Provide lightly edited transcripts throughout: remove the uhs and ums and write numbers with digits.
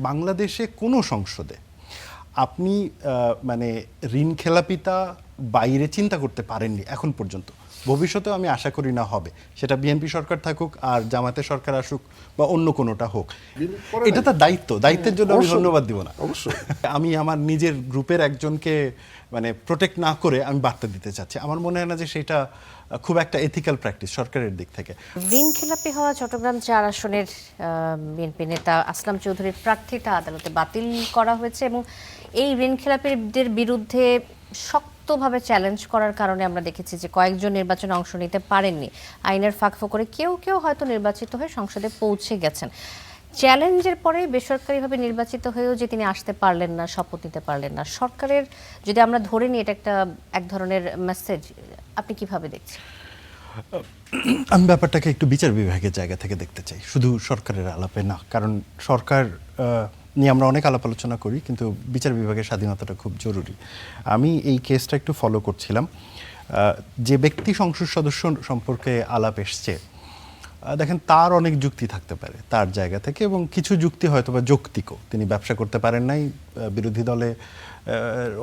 বাংলাদেশে কোনো সংসদে আপনি মানে ঋণ খেলাপিতা বাইরে চিন্তা করতে পারেননি এখন পর্যন্ত। ভবিষ্যতেও আমি আশা করি না হবে, সেটা বিএনপি সরকার থাকুক আর জামাতের সরকার আসুক বা অন্য কোনোটা হোক। এটা তার দায়িত্বের জন্য আমি ধন্যবাদ দিব না অবশ্যই। আমি আমার নিজের গ্রুপের একজনকে মানে প্রোটেক্ট না করে আমি বার্তা দিতে চাচ্ছি, আমার মনে হয় না যে সেটা খুব একটা এথিক্যাল প্র্যাকটিস সরকারের দিক থেকে। ঋণ খেলাপি হওয়া চট্টগ্রাম ৪ আসনের বিএনপি নেতা আসলাম চৌধুরীর প্রার্থিতা আদালতে বাতিল করা হয়েছে এবং এই ঋণ খেলাপিদের বিরুদ্ধে শক্তভাবে চ্যালেঞ্জ করার কারণে আমরা দেখেছি যে কয়েকজন নির্বাচনে অংশ নিতে পারেননি। আইনের ফাঁকফোকরে কেউ কেউ হয়তো নির্বাচিত হয়ে সংসদে পৌঁছে গেছেন। চ্যালেঞ্জের পরে বেসরকারিভাবে নির্বাচিত হয়েও যে তিনি আসতে পারলেন না, শপথ নিতে পারলেন না, সরকারের যদি আমরা ধরে নিই এটা এক ধরনের মেসেজ, আপনি কিভাবে দেখছেন? আমি ব্যাপারটাকে একটু বিচার বিভাগের জায়গা থেকে দেখতে চাই, শুধু সরকারের আলাপে না। কারণ সরকার নিয়ে আমরা অনেক আলাপ আলোচনা করি, কিন্তু বিচার বিভাগের স্বাধীনতাটা খুব জরুরি। আমি এই কেসটা একটু ফলো করছিলাম। যে ব্যক্তি সংসদ সদস্য সম্পর্কে আলাপ এসছে, দেখেন তার অনেক যুক্তি থাকতে পারে তার জায়গা থেকে, এবং কিছু যুক্তি হয়তো বা যৌক্তিকও। তিনি ব্যবসা করতে পারেন নাই, বিরোধী দলে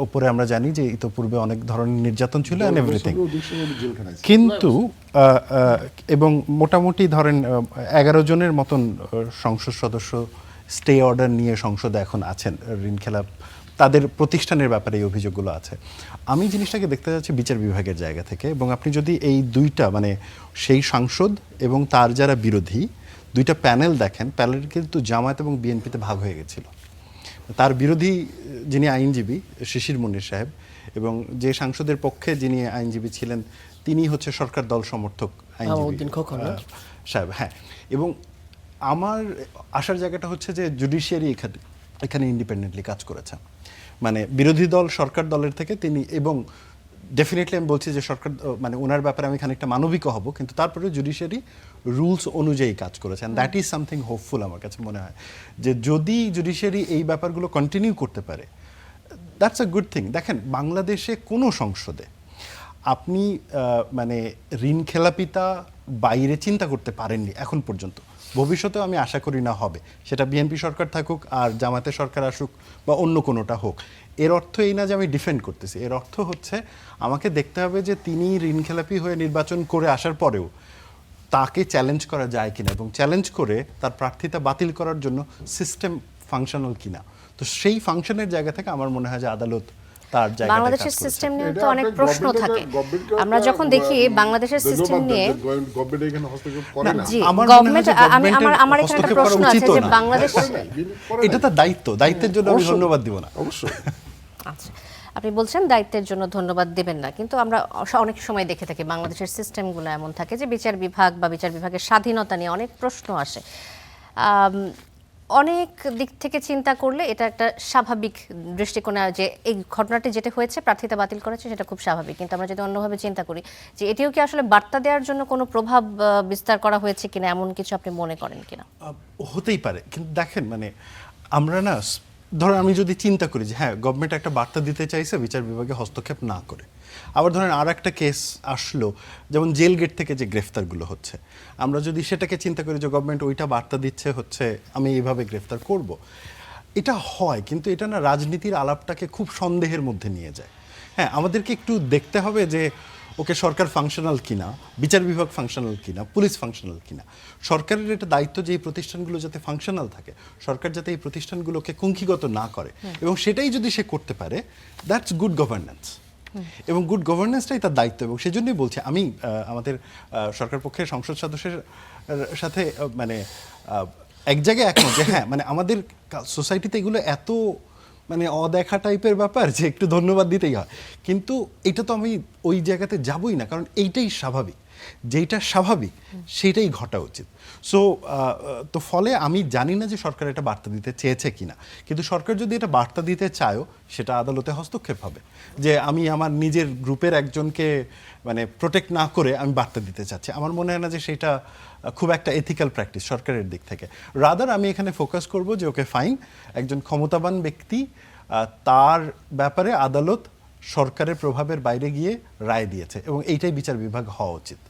ওপরে আমরা জানি যে ইতোপূর্বে অনেক ধরনের নির্যাতন ছিল এন্ড এভরিথিং, কিন্তু এবং মোটামুটি ধরেন 11 জনের মতন সংসদ সদস্য স্টে অর্ডার নিয়ে সংসদে এখন আছেন। ঋণ খেলাপ তাদের প্রতিষ্ঠানের ব্যাপারে এই অভিযোগগুলো আছে। আমি জিনিসটাকে দেখতে যাচ্ছি বিচার বিভাগের জায়গা থেকে, এবং আপনি যদি এই দুইটা মানে সেই সাংসদ এবং তার যারা বিরোধী দুইটা প্যানেল দেখেন, প্যানেল কিন্তু জামায়াত এবং বিএনপিতে ভাগ হয়ে গেছিল। তার বিরোধী যিনি আইনজীবী শিশির মুনির সাহেব, এবং যে সাংসদের পক্ষে যিনি আইনজীবী ছিলেন তিনি হচ্ছে সরকার দল সমর্থক আইনজীবী সাহেব। হ্যাঁ, এবং আমার আসার জায়গাটা হচ্ছে যে জুডিশিয়ারি এখানে ইন্ডিপেন্ডেন্টলি কাজ করেছে, মানে বিরোধী দল সরকার দলের থেকে তিনি, এবং ডেফিনেটলি আমি বলছি যে সরকার মানে ওনার ব্যাপারে আমি খানিকটা মানবিকও হব, কিন্তু তারপরে জুডিশিয়ারি রুলস অনুযায়ী কাজ করেছে। And that is something hopeful. আমার কাছে মনে হয় যে যদি জুডিশিয়ারি এই ব্যাপারগুলো কন্টিনিউ করতে পারে, দ্যাটস আ গুড থিং। দেখেন বাংলাদেশে কোনো সংসদে আপনি মানে ঋণ খেলাপিতা বাইরে চিন্তা করতে পারেননি এখন পর্যন্ত। ভবিষ্যতেও আমি আশা করি না হবে, সেটা বিএনপি সরকার থাকুক আর জামাতের সরকার আসুক বা অন্য কোনোটা হোক। এর অর্থ এই না যে আমি ডিফেন্ড করতেছি, এর অর্থ হচ্ছে আমাকে দেখতে হবে যে তিনি ঋণখেলাপি হয়ে নির্বাচন করে আসার পরেও তাকে চ্যালেঞ্জ করা যায় কিনা, এবং চ্যালেঞ্জ করে তার প্রার্থিতা বাতিল করার জন্য সিস্টেম ফাংশনাল কিনা। তো সেই ফাংশনের জায়গা থেকে আমার মনে হয় যে আদালত বাংলাদেশের সিস্টেম নিয়ে তো অনেক প্রশ্ন থাকে। আমরা যখন দেখি বাংলাদেশের সিস্টেম নিয়ে আমার এখানে একটা প্রশ্ন আছে যে বাংলাদেশ, এটা তার দায়িত্বের জন্য আমি ধন্যবাদ দিব না অবশ্যই। আচ্ছা, আপনি বলছেন দায়িত্বের জন্য ধন্যবাদ দেবেন না, কিন্তু আমরা অনেক সময় দেখে থাকি বাংলাদেশের সিস্টেমগুলো এমন থাকে যে বিচার বিভাগ বা বিচার বিভাগের স্বাধীনতা নিয়ে অনেক প্রশ্ন আসে। অনেক দিক থেকে চিন্তা করলে এটা একটা স্বাভাবিক দৃষ্টিকোণে যে এই ঘটনাটি যেটা হয়েছে প্রার্থিতা বাতিল করেছে সেটা খুব স্বাভাবিক, কিন্তু আমরা যদি অন্যভাবে চিন্তা করি যে এটিও কি আসলে বার্তা দেওয়ার জন্য কোনো প্রভাব বিস্তার করা হয়েছে কিনা, এমন কিছু আপনি মনে করেন কিনা? হতেই পারে, কিন্তু দেখেন মানে আমরা না, ধরেন আমি যদি চিন্তা করি যে হ্যাঁ গভর্নমেন্ট একটা বার্তা দিতে চাইছে বিচার বিভাগে হস্তক্ষেপ না করে, আবার ধরেন আর একটা কেস আসলো যেমন জেল গেট থেকে যে গ্রেফতারগুলো হচ্ছে, আমরা যদি সেটাকে চিন্তা করি যে গভর্নমেন্ট ওইটা বার্তা দিচ্ছে হচ্ছে আমি এইভাবে গ্রেফতার করব, এটা হয়, কিন্তু এটা না রাজনীতির আলাপটাকে খুব সন্দেহের মধ্যে নিয়ে যায়। হ্যাঁ, আমাদেরকে একটু দেখতে হবে যে ওকে সরকার ফাংশনাল কিনা, বিচার বিভাগ ফাংশনাল কিনা, পুলিশ ফাংশনাল কিনা। সরকারের এটা দায়িত্ব যে এই প্রতিষ্ঠানগুলো যাতে ফাংশনাল থাকে, সরকার যাতে এই প্রতিষ্ঠানগুলোকে কুঙ্খিগত না করে, এবং সেটাই যদি সে করতে পারে দ্যাটস গুড গভর্নেন্স। এবং গুড গভর্নেন্সটাই তার দায়িত্ব, এবং সেজন্যই বলছি আমি আমাদের সরকার পক্ষের সংসদ সদস্যের সাথে মানে এক জায়গায় একমত যে হ্যাঁ মানে আমাদের সোসাইটিতে এগুলো এত মানে অদেখা টাইপের ব্যাপার যে একটু ধন্যবাদ দিতেই হয়, কিন্তু এটা তো আমি ওই জায়গাতে যাবই না, কারণ এইটাই স্বাভাবিক, যেইটা স্বাভাবিক সেটাই ঘটা উচিত। সো তো ফলে আমি জানি না যে সরকার এটা বার্তা দিতে চেয়েছে কিনা, কিন্তু সরকার যদি এটা বার্তা দিতে চায়ও সেটা আদালতে হস্তক্ষেপ হবে, যে আমি আমার নিজের গ্রুপের একজনকে মানে প্রোটেক্ট না করে আমি বার্তা দিতে চাচ্ছি। আমার মনে হয় না যে সেটা খুব একটা এথিক্যাল প্র্যাকটিস সরকারের দিক থেকে। রাদার আমি এখানে ফোকাস করব যে ওকে ফাইন, একজন ক্ষমতাবান ব্যক্তি, তার ব্যাপারে আদালত সরকারের প্রভাবের বাইরে গিয়ে রায় দিয়েছে, এবং এইটাই বিচার বিভাগ হওয়া উচিত।